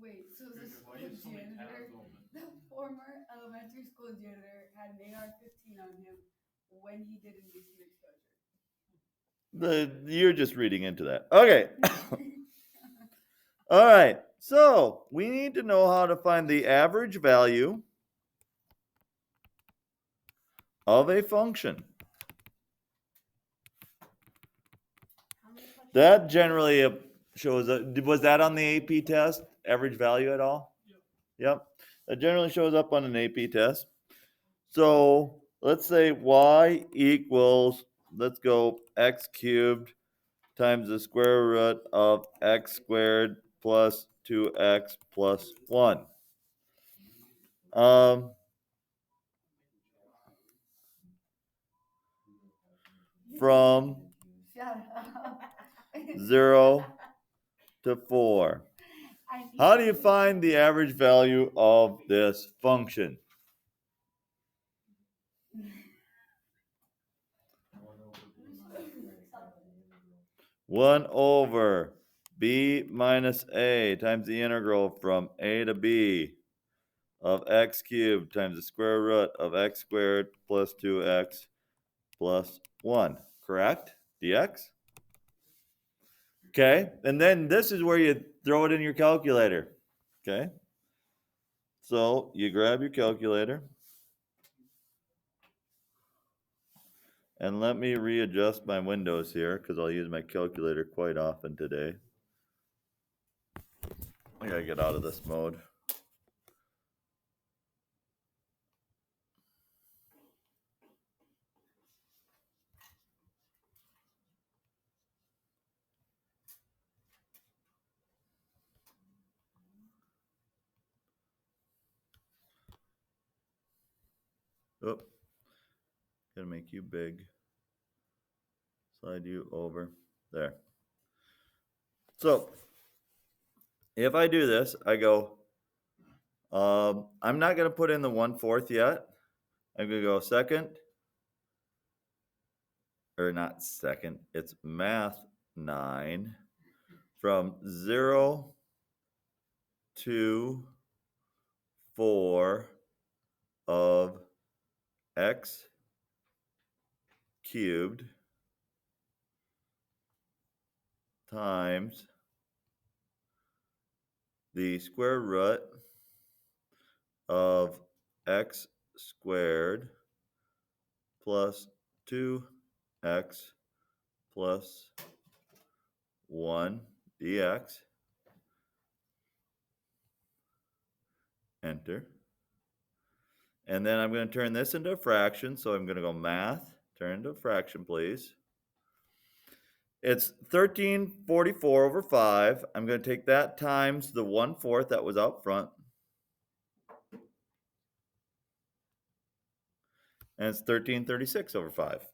Wait, so the school janitor, the former elementary school janitor had an AR-15 on him when he did indecent exposure. You're just reading into that. Okay. All right. So we need to know how to find the average value of a function. That generally shows up. Was that on the AP test? Average value at all? Yep. That generally shows up on an AP test. So let's say y equals, let's go x cubed times the square root of x squared plus 2x plus 1. From 0 to 4. How do you find the average value of this function? One over b minus a times the integral from a to b of x cubed times the square root of x squared plus 2x plus 1. Correct? dx? Okay, and then this is where you throw it in your calculator. Okay, so you grab your calculator. And let me readjust my windows here because I'll use my calculator quite often today. I gotta get out of this mode. Oh, gotta make you big. Slide you over there. So if I do this, I go, I'm not gonna put in the 1/4 yet. I'm gonna go second, or not second, it's math 9 from 0 to 4 of x cubed times the square root of x squared plus 2x plus 1 dx. Enter. And then I'm going to turn this into a fraction, so I'm going to go math, turn into a fraction, please. It's 1344 over 5. I'm going to take that times the 1/4 that was out front. And it's 1336 over 5.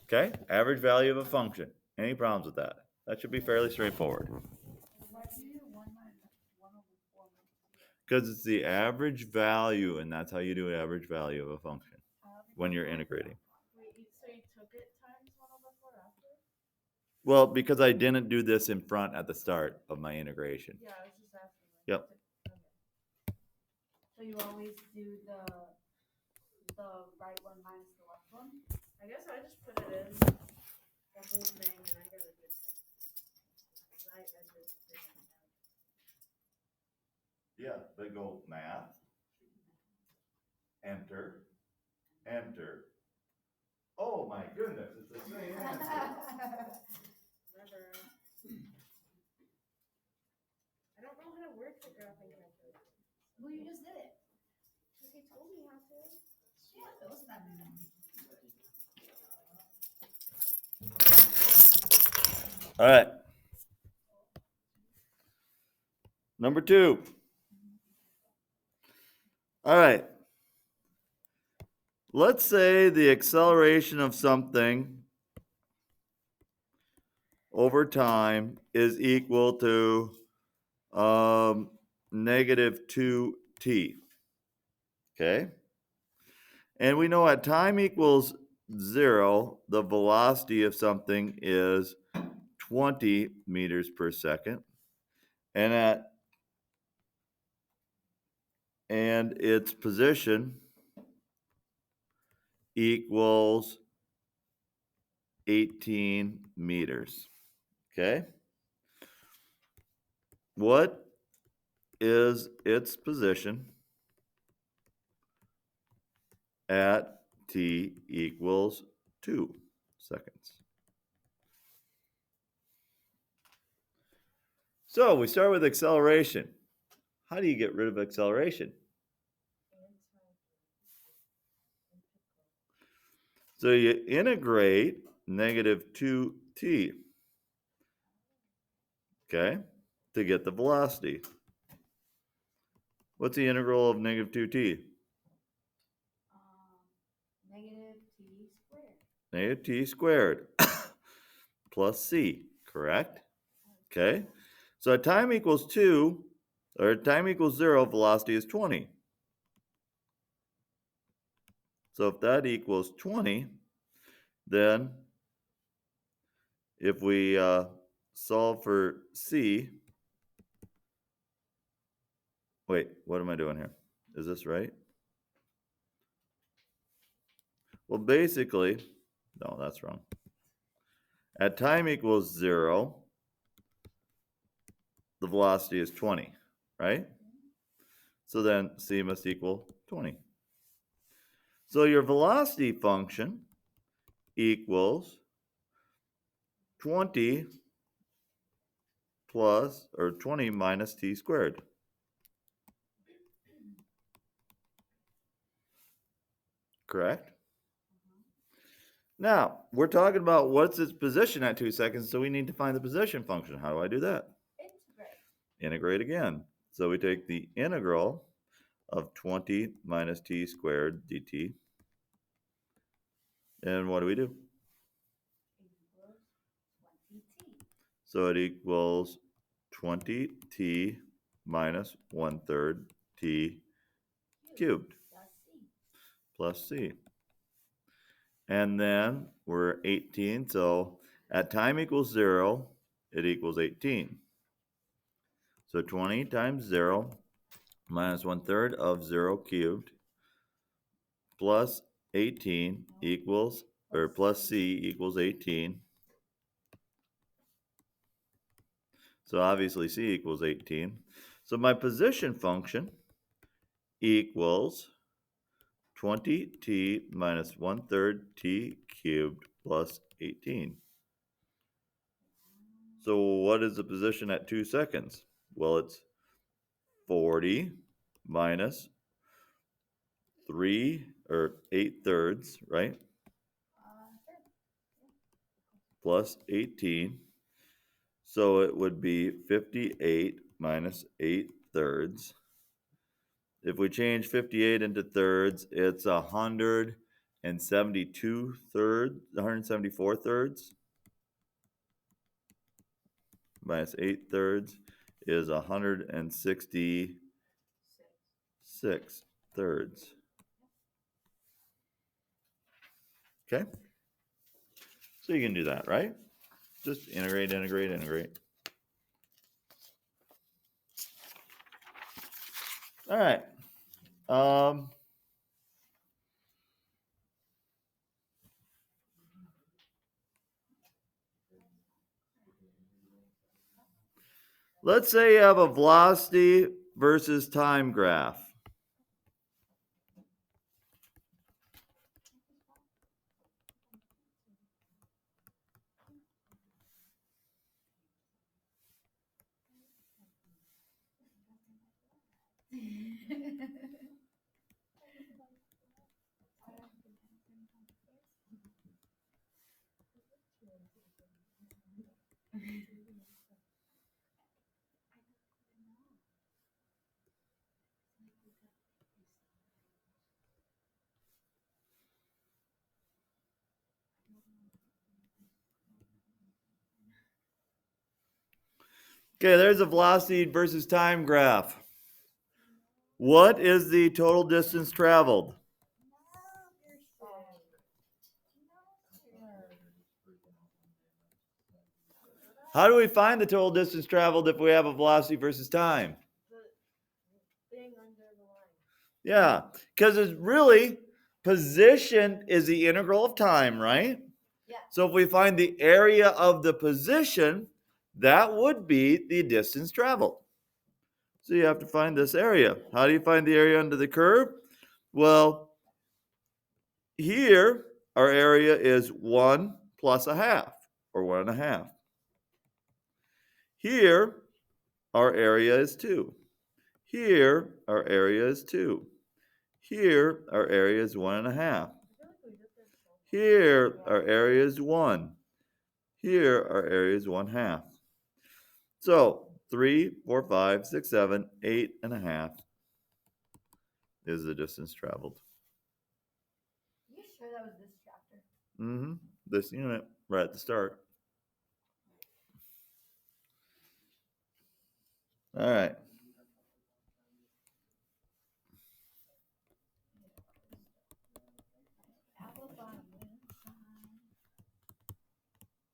Okay, average value of a function. Any problems with that? That should be fairly straightforward. Because it's the average value, and that's how you do an average value of a function when you're integrating. Wait, so you took it times 1/4 after? Well, because I didn't do this in front at the start of my integration. Yeah, I was just asking. Yep. Okay. So you always do the right one minus the left one? I guess I just put it in the whole thing and I got a good thing. I did the thing. Yeah, they go math, enter, enter. Oh my goodness, it's the same answer. Never. I don't know how to work the graphing calculator. Well, you just did it. Because he told me how to. Yeah, that wasn't that bad. All right. Number 2. All right. Let's say the acceleration of something over time is equal to negative 2t. Okay? And we know at time equals 0, the velocity of something is 20 meters per second, and its position equals 18 meters. Okay? What is its position at t equals 2 seconds? So we start with acceleration. How do you get rid of acceleration? So you integrate negative 2t, okay, to get the velocity. What's the integral of negative 2t? Negative t squared. Negative t squared plus c, correct? Okay, so at time equals 2, or at time equals 0, velocity is 20. So if that equals 20, then if we solve for c, wait, what am I doing here? Is this right? Well, basically, no, that's wrong. At time equals 0, the velocity is 20, right? So then c must equal 20. So your velocity function equals 20 plus, or 20 minus t squared. Correct? Now, we're talking about what's its position at 2 seconds, so we need to find the position function. How do I do that? Integrate again. So we take the integral of 20 minus t squared dt. And what do we do? So it equals 20t minus 1/3 t cubed plus c. And then we're 18, so at time equals 0, it equals 18. So 20 times 0 minus 1/3 of 0 cubed plus 18 equals, or plus c equals 18. So obviously c equals 18. So my position function equals 20t minus 1/3 t cubed plus 18. So what is the position at 2 seconds? Well, it's 40 minus 3, or 8/3, right? Plus 18. So it would be 58 minus 8/3. If we change 58 into thirds, it's 174 thirds. Minus 8/3 is 166 thirds. Okay? So you can do that, right? Just integrate, integrate, integrate. All right. Let's say you have a velocity versus time graph. Okay, there's a velocity versus time graph. What is the total distance traveled? How do we find the total distance traveled if we have a velocity versus time? The thing under the line. Yeah, because it's really position is the integral of time, right? Yeah. So if we find the area of the position, that would be the distance traveled. So you have to find this area. How do you find the area under the curve? Well, here our area is 1 plus a half, or 1.5. Here our area is 2. Here our area is 2. Here our area is 1.5. I feel like we did this so much. Here our area is 1. Here our area is 1/2. So 3, 4, 5, 6, 7, 8.5 is the distance traveled. You sure that was this chapter? This unit right at the start. All right. Apple bottom inside.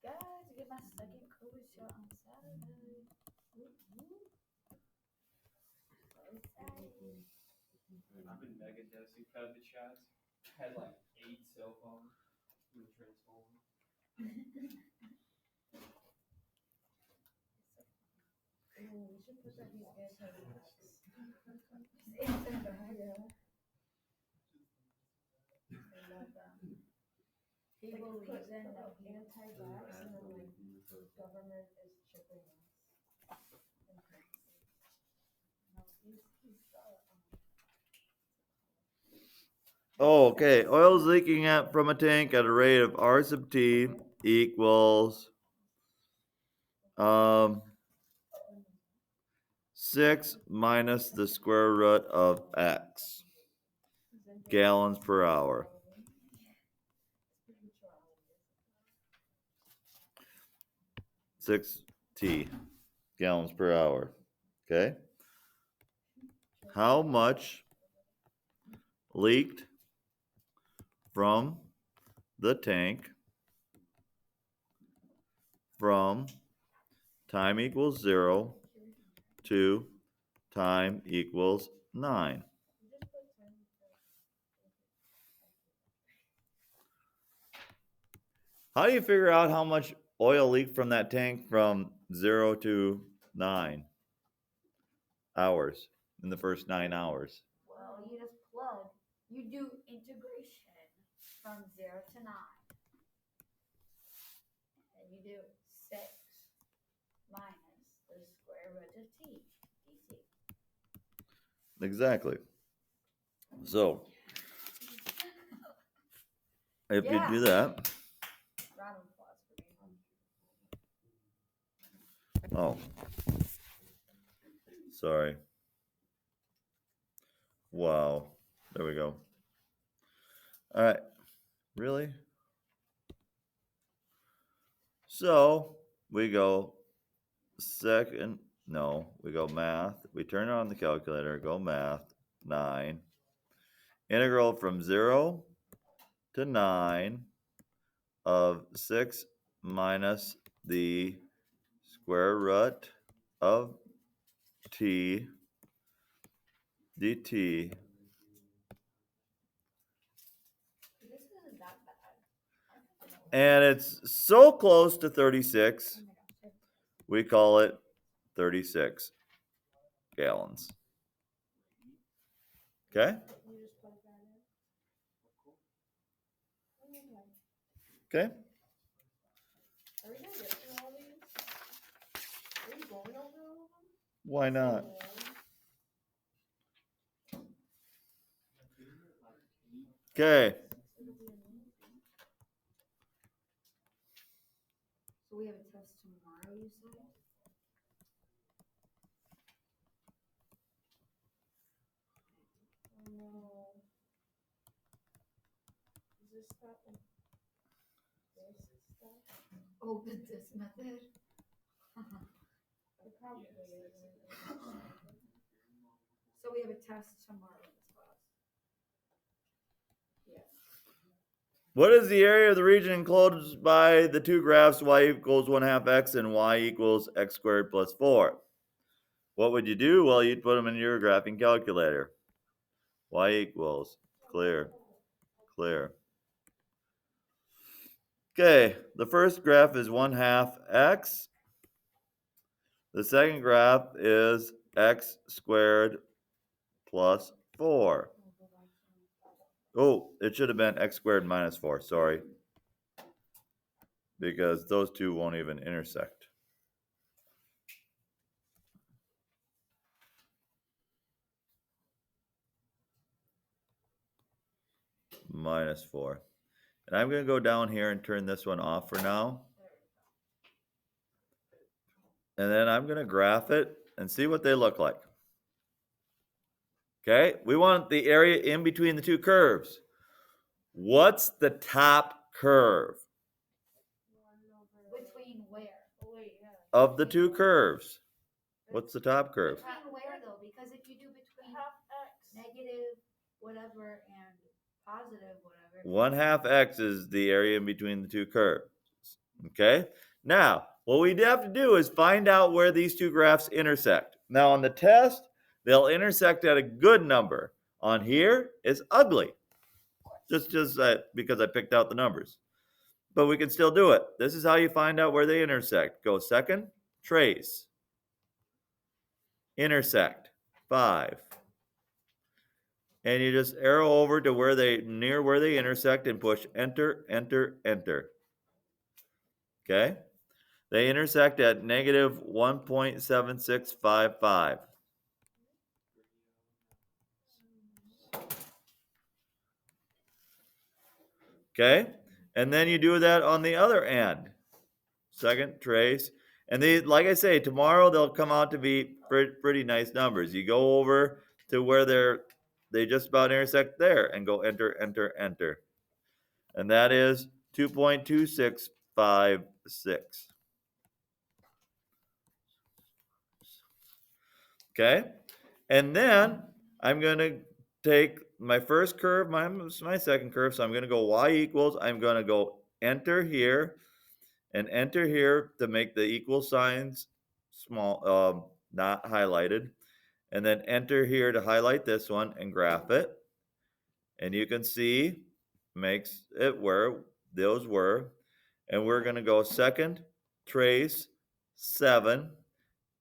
Guys, I get my second COVID shot on Saturday. Woo-woo. So excited. I've been mega dosing COVID shots. Had like 8 cell phones in the transformer. Ooh, we should put that these guys have hats. It's in the bag, yeah. I love that. People Like, put using the the anti-vax and then like government is chipping us. In parentheses. No, he's Oh, okay. Oil's leaking out from a tank at a rate of R sub T equals 6 minus the square root of X gallons per hour. 6T gallons per hour. Okay. How much leaked from the tank from time equals 0 to time equals 9? How do you figure out how much oil leaked from that tank from 0 to 9 hours in the first 9 hours? Well, you just plug. You do integration from 0 to 9. And you do 6 minus the square root of t, dt. Exactly. So, if you do that, Round of applause for me. oh, sorry. Wow. There we go. All right. Really? So we go we go math. We turn on the calculator, go math, 9. Integral from 0 to 9 of 6 minus the square root of t dt. This isn't that bad. And it's so close to 36, we call it 36 gallons. Okay? You just plug that in. Okay? Are we gonna get through all these? Are you going over all of them? Why not? Okay. So we have a test tomorrow, you said? Oh no. Is this stuff and this stuff? Oh, but this method? It probably isn't. So we have a test tomorrow in this class. Yes. What is the area of the region enclosed by the two graphs y equals 1/2 x and y equals x squared plus 4? What would you do? Well, you'd put them in your graphing calculator. Y equals, clear, clear. Okay, the first graph is 1/2 x. The second graph is x squared plus 4. Oh, it should have been x squared minus 4, sorry. Because those two won't even intersect. Minus 4. And I'm going to go down here and turn this one off for now. And then I'm going to graph it and see what they look like. Okay, we want the area in between the two curves. What's the top curve Between where? of the two curves? What's the top curve? Between where though? Because if you do between negative whatever and positive whatever. 1/2 x is the area in between the two curves. Okay, now what we'd have to do is find out where these two graphs intersect. Now on the test, they'll intersect at a good number. On here, it's ugly. Just because I picked out the numbers. But we can still do it. This is how you find out where they intersect. Go second, trace. Intersect, 5. And you just arrow over to where near where they intersect and push enter, enter, enter. Okay? They intersect at negative 1.7655. Okay? And then you do that on the other end. Second, trace. And they, like I say, tomorrow they'll come out to be pretty nice numbers. You go over to where they just about intersect there and go enter, enter, enter. And that is 2.2656. Okay? And then I'm going to take my first curve, my second curve, so I'm going to go y equals, I'm going to go enter here and enter here to make the equal signs small, not highlighted, and then enter here to highlight this one and graph it. And you can see makes it where those were. And we're going to go second, trace, 7.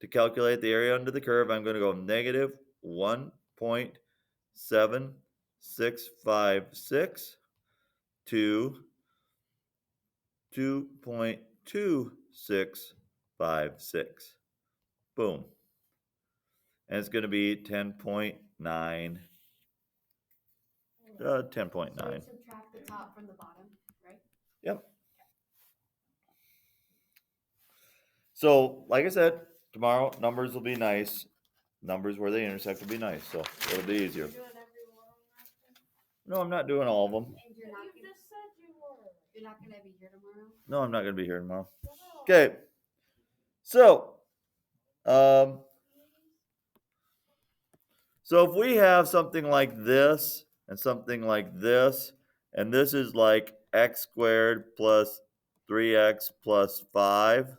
To calculate the area under the curve, I'm going to go negative 1.7656 to 2.2656. Boom. And it's going to be 10.9. 10.9. So subtract the top from the bottom, right? Yep. So, like I said, tomorrow numbers will be nice. Numbers where they intersect will be nice, so it'll be easier. You're doing every one after? No, I'm not doing all of them. And you're not You just said you were. You're not gonna be here tomorrow? No, I'm not going to be here tomorrow. No. Okay. So if we have something like this and something like this, and this is like x squared plus 3x plus 5,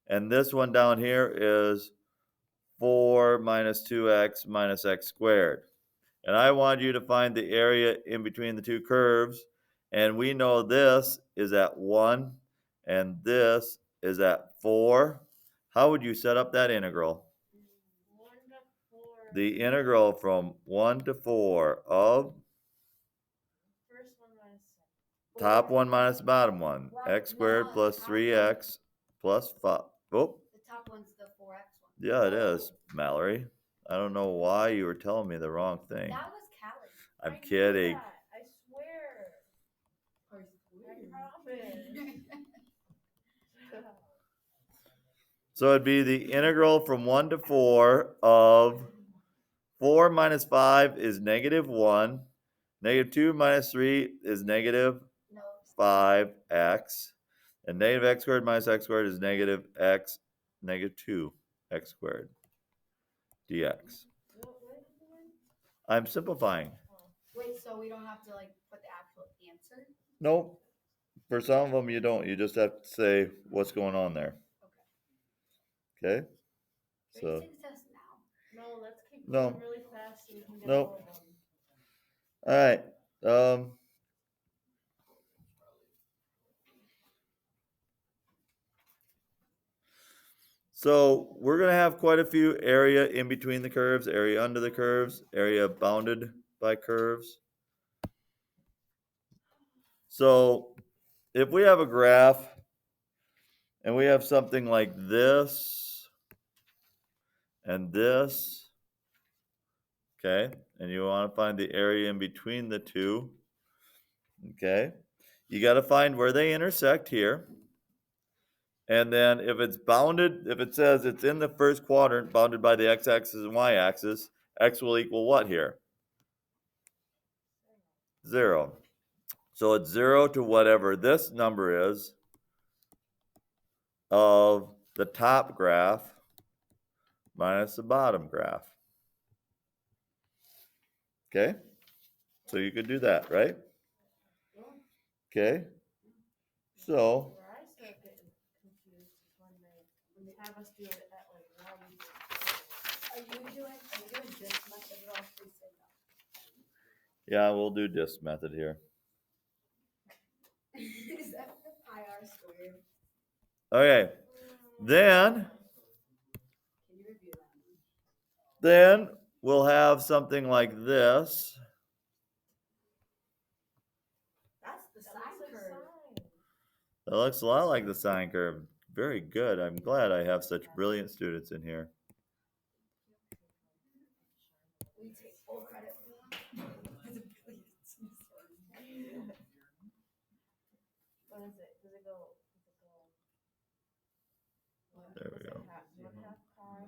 and this one down here is 4 minus 2x minus x squared. And I want you to find the area in between the two curves, and we know this is at 1 and this is at 4. How would you set up that integral? 1 to 4. The integral from 1 to 4 of First one minus top one minus bottom one, x squared plus 3x plus 5. Oh, The top one's the 4x one. yeah, it is, Mallory. I don't know why you were telling me the wrong thing. That was Callie. I'm kidding. I swear. I promise. So it'd be the integral from 1 to 4 of 4 minus 5 is negative 1. Negative 2 minus 3 is negative No. 5x. And negative x squared minus x squared is negative x, negative 2x squared dx. I'm simplifying. Wait, so we don't have to like put the actual answer? Nope. For some of them, you don't. You just have to say what's going on there. Okay. Should we So take the test now? No, let's keep No. going really fast so we can get Nope. all of them. all right. So we're gonna have quite a few area in between the curves, area under the curves, area bounded by curves. So if we have a graph and we have something like this and this, okay, and you want to find the area in between the two, okay, you got to find where they intersect here. And then if it's bounded, if it says it's in the first quadrant, bounded by the x-axis and y-axis, x will equal what here? 0. So it's 0 to whatever this number is of the top graph minus the bottom graph. Okay? So you could do that, right? Okay? So, Where I start getting confused is when they have us do it at like 1. Are you doing this method or else we say no? yeah, we'll do this method here. Is that the pi r squared? Okay. Then Can you review that one? Then we'll have something like this. That's the sine curve. That looks a lot like the sine curve. Very good. I'm glad I have such brilliant students in here. We take full credit for that. What is it? Does it go? There we go. 1/2 pi,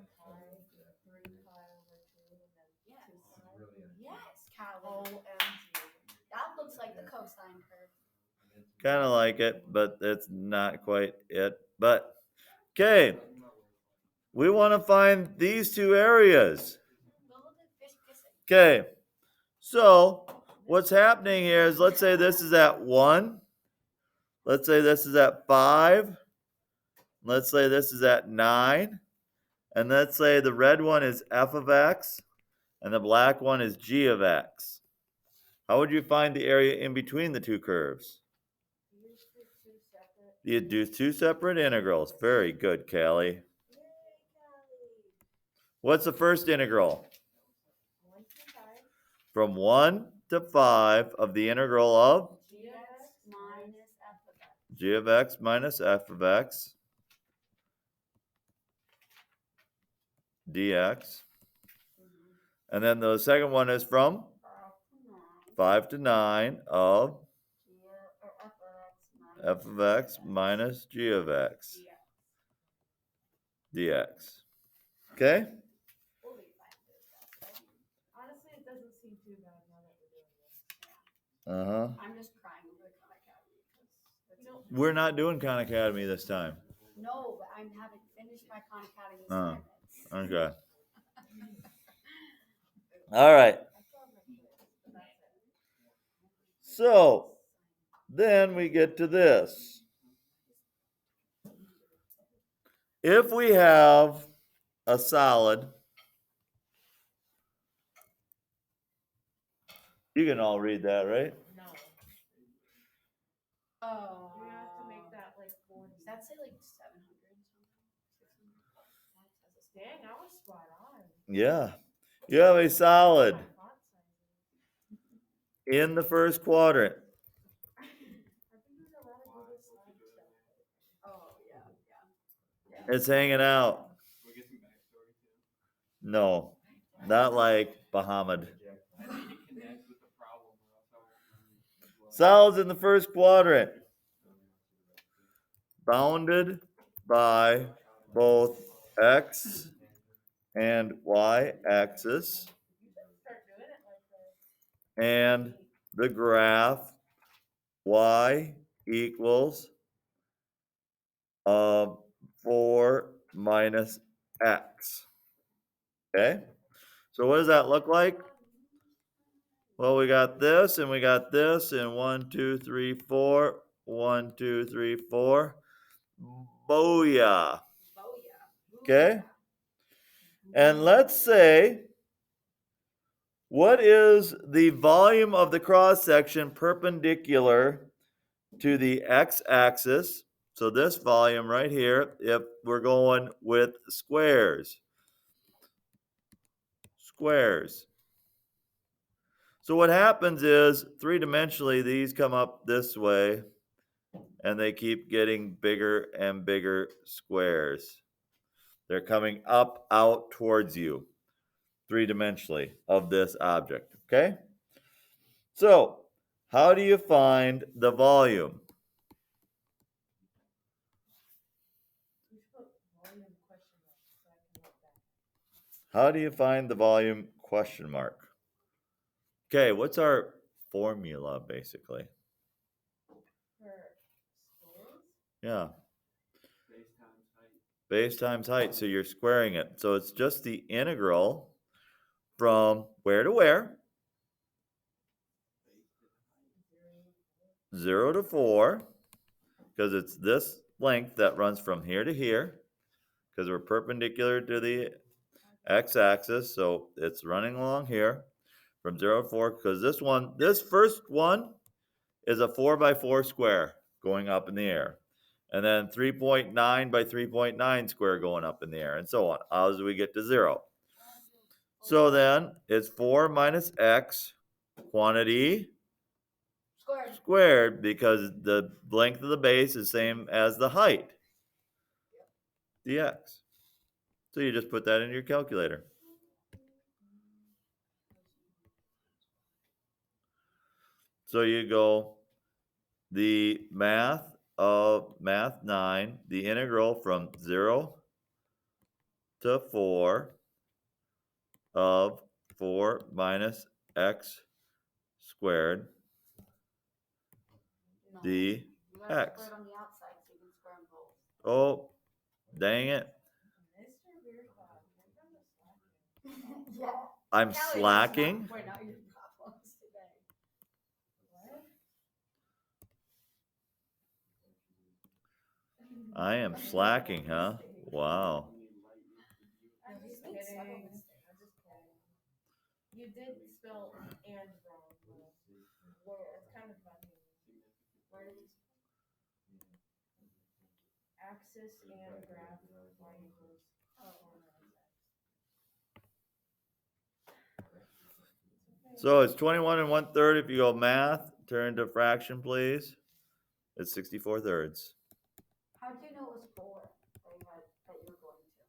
3 pi over 2, and then Yes. 2 pi. Yes, Callie. OMG. That looks like the cosine curve. Kind of like it, but it's not quite it. But, okay. We want to find these two areas. Go look at fish kissing. Okay. So, what's happening here is, let's say this is at 1. Let's say this is at 5. Let's say this is at 9. And let's say the red one is f of x and the black one is g of x. How would you find the area in between the two curves? You do 2 separate integrals. Very good, Callie. What's the first integral? 1 to 5. From 1 to 5 of the integral of G of x minus f of x. g of x minus f of x dx. And then the second one is from 5 to 9 of f of x minus g of x dx. Okay? Honestly, it doesn't seem too bad now that we're doing this. Uh-huh. I'm just crying over the Khan Academy because We're not doing Khan Academy this time. no, but I haven't finished my Khan Academy assignments. Okay. All right. So, then we get to this. If we have a solid, you can all read that, right? No. Oh, We have to make that like 40. Does that say like 700 something? 600? Dang, I was spot on. Yeah. You have a solid My font size. in the first quadrant. I've been doing a lot of Google Slide stuff. Oh, yeah. It's hanging out. Can we get some backstory too? No, not like Bahamad. I need to connect with the problem or else I won't learn. Solids in the first quadrant. Bounded by both x and y axis. Start doing it like this. And the graph y equals 4 minus x. Okay? So what does that look like? Well, we got this and we got this, and 1, 2, 3, 4. 1, 2, 3, 4. Booyah. Okay? And let's say, what is the volume of the cross section perpendicular to the x-axis? So this volume right here, if we're going with squares. Squares. So what happens is, three-dimensionally, these come up this way, and they keep getting bigger and bigger squares. They're coming up, out towards you, three-dimensionally, of this object, okay? So, how do you find the volume? How do you find the volume? Question mark. Okay, what's our formula, basically? Yeah. Base times height, so you're squaring it. So it's just the integral from where to where? 0 to 4, because it's this length that runs from here to here, because we're perpendicular to the x-axis, so it's running along here from 0 to 4, because this first one is a 4 by 4 square going up in the air, and then 3.9 by 3.9 square going up in the air, and so on, as we get to 0. So then it's 4 minus x quantity squared, because the length of the base is same as the height, dx. So you just put that in your calculator. So you go the math of math 9, the integral from 0 to 4 of 4 minus x squared dx. Oh, dang it. Yeah. I'm slacking. Point out your problems today. I am slacking, huh? Wow. I'm just kidding. I'm just kidding. You did spell and wrong. Where? It's kind of funny. Where did you? Axis and graph y equals. So it's 21 and 1/3. If you go math, turn to fraction, please. It's 64 thirds. How did you know it was 4 that you were going to?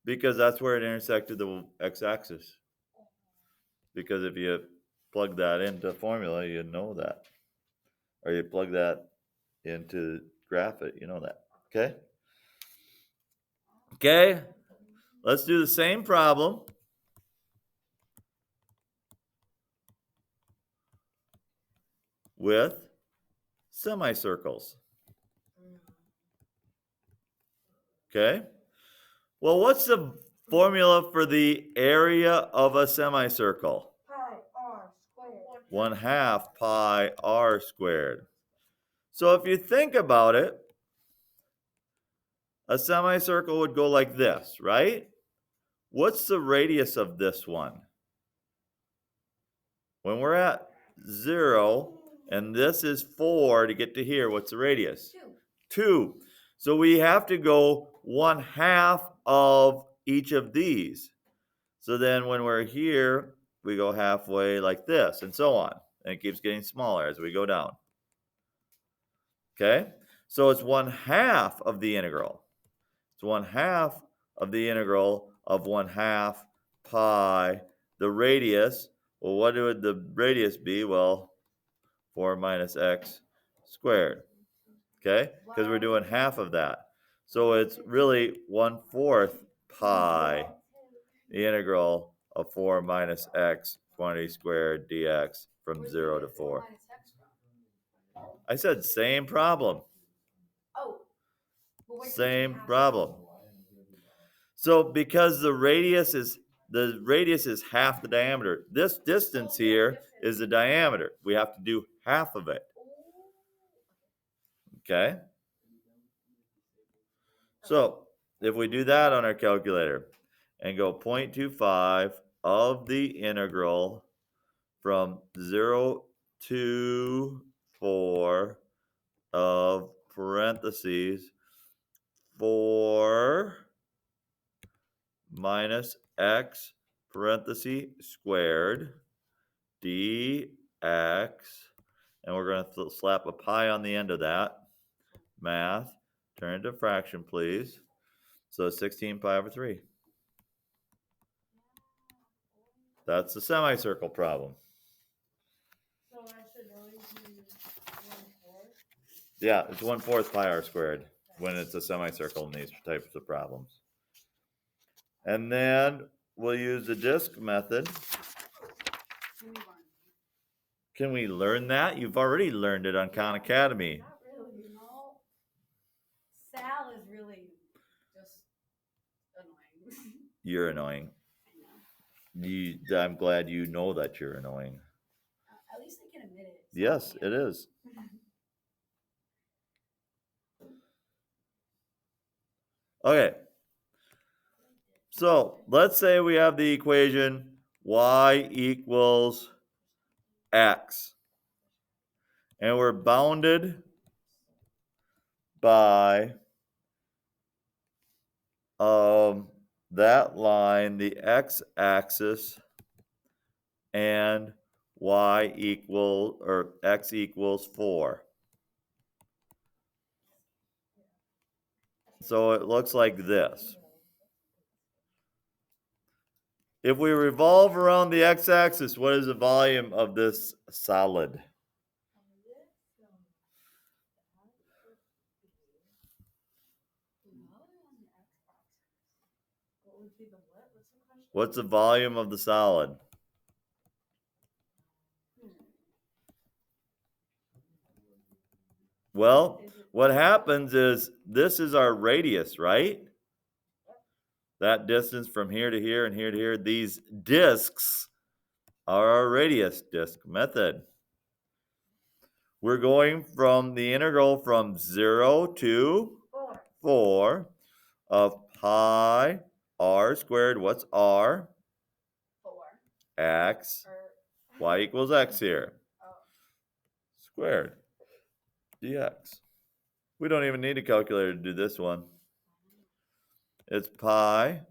Because that's where it intersected the x-axis. Because if you plug that into formula, you know that. Or you plug that into graph it, you know that. Okay? Okay? Let's do the same problem. With semicircles. Okay? Well, what's the formula for the area of a semicircle? Pi r squared. 1/2 pi r squared. So if you think about it, a semicircle would go like this, right? What's the radius of this one? When we're at 0, and this is 4 to get to here, what's the radius? 2. So we have to go 1/2 of each of these. So then when we're here, we go halfway like this, and so on. And it keeps getting smaller as we go down. Okay? So it's 1/2 of the integral. It's 1/2 of the integral of 1/2 pi. The radius, well, what would the radius be? Well, 4 minus x squared. Okay? Because we're doing half of that. So it's really 1/4 pi, the integral of 4 minus x quantity squared dx from 0 to 4. I said same problem. Oh. Same problem. So because the radius is the radius is half the diameter. This distance here is the diameter. We have to do half of it. Okay? So if we do that on our calculator and go 0.25 of the integral from 0 to 4 of parentheses 4 minus x parenthesis squared dx, and we're going to slap a pi on the end of that. Math, turn it to fraction, please. So 16 pi over 3. That's the semicircle problem. So I should always use 1/4. Yeah, it's 1/4 pi r squared when it's a semicircle in these types of problems. And then we'll use the disk method. Can we learn that? You've already learned it on Khan Academy. Not really, you know. Sal is really just annoying. You're annoying. I know. I'm glad you know that you're annoying. At least I can admit it. Yes, it is. Okay. So let's say we have the equation y equals x. And we're bounded by that line, the x-axis, and x equals 4. So it looks like this. If we revolve around the x-axis, what is the volume of this solid? What's the volume of the solid? Well, what happens is this is our radius, right? That distance from here to here and here to here, these disks are our radius disk method. We're going from the integral from 0 to 4 of pi r squared. What's r? 4. X. Y equals x here. Squared. Dx. We don't even need a calculator to do this one. It's pi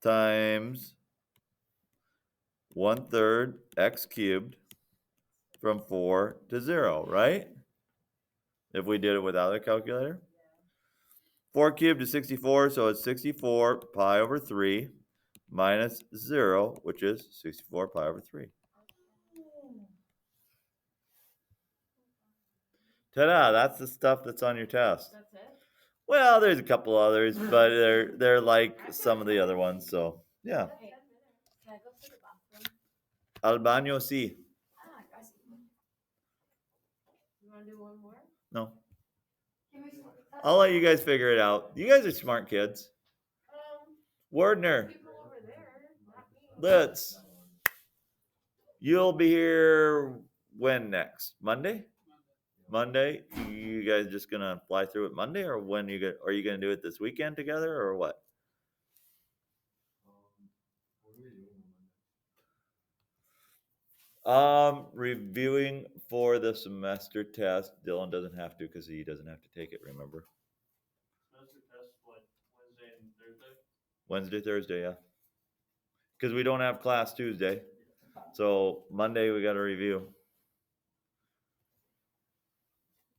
times 1/3 x cubed from 4 to 0, right? If we did it without a calculator. 4 cubed is 64, so it's 64 pi over 3 minus 0, which is 64 pi over 3. Ta-da, that's the stuff that's on your test. That's it? Well, there's a couple others, but they're like some of the other ones, so yeah. Hey, can I go to the bathroom? Al baño sí. Gracias. You want to do one more? No. Can we- I'll let you guys figure it out. You guys are smart kids. Wardner, People over there, not me. Litz, you'll be here when next? Monday? Monday? You guys just gonna fly through it Monday, or when are you gonna do it this weekend together, or what? Reviewing for the semester test. Dylan doesn't have to because he doesn't have to take it, remember? Semester test, what, Wednesday and Thursday? Wednesday, Thursday, yeah. Because we don't have class Tuesday. So Monday we got to review.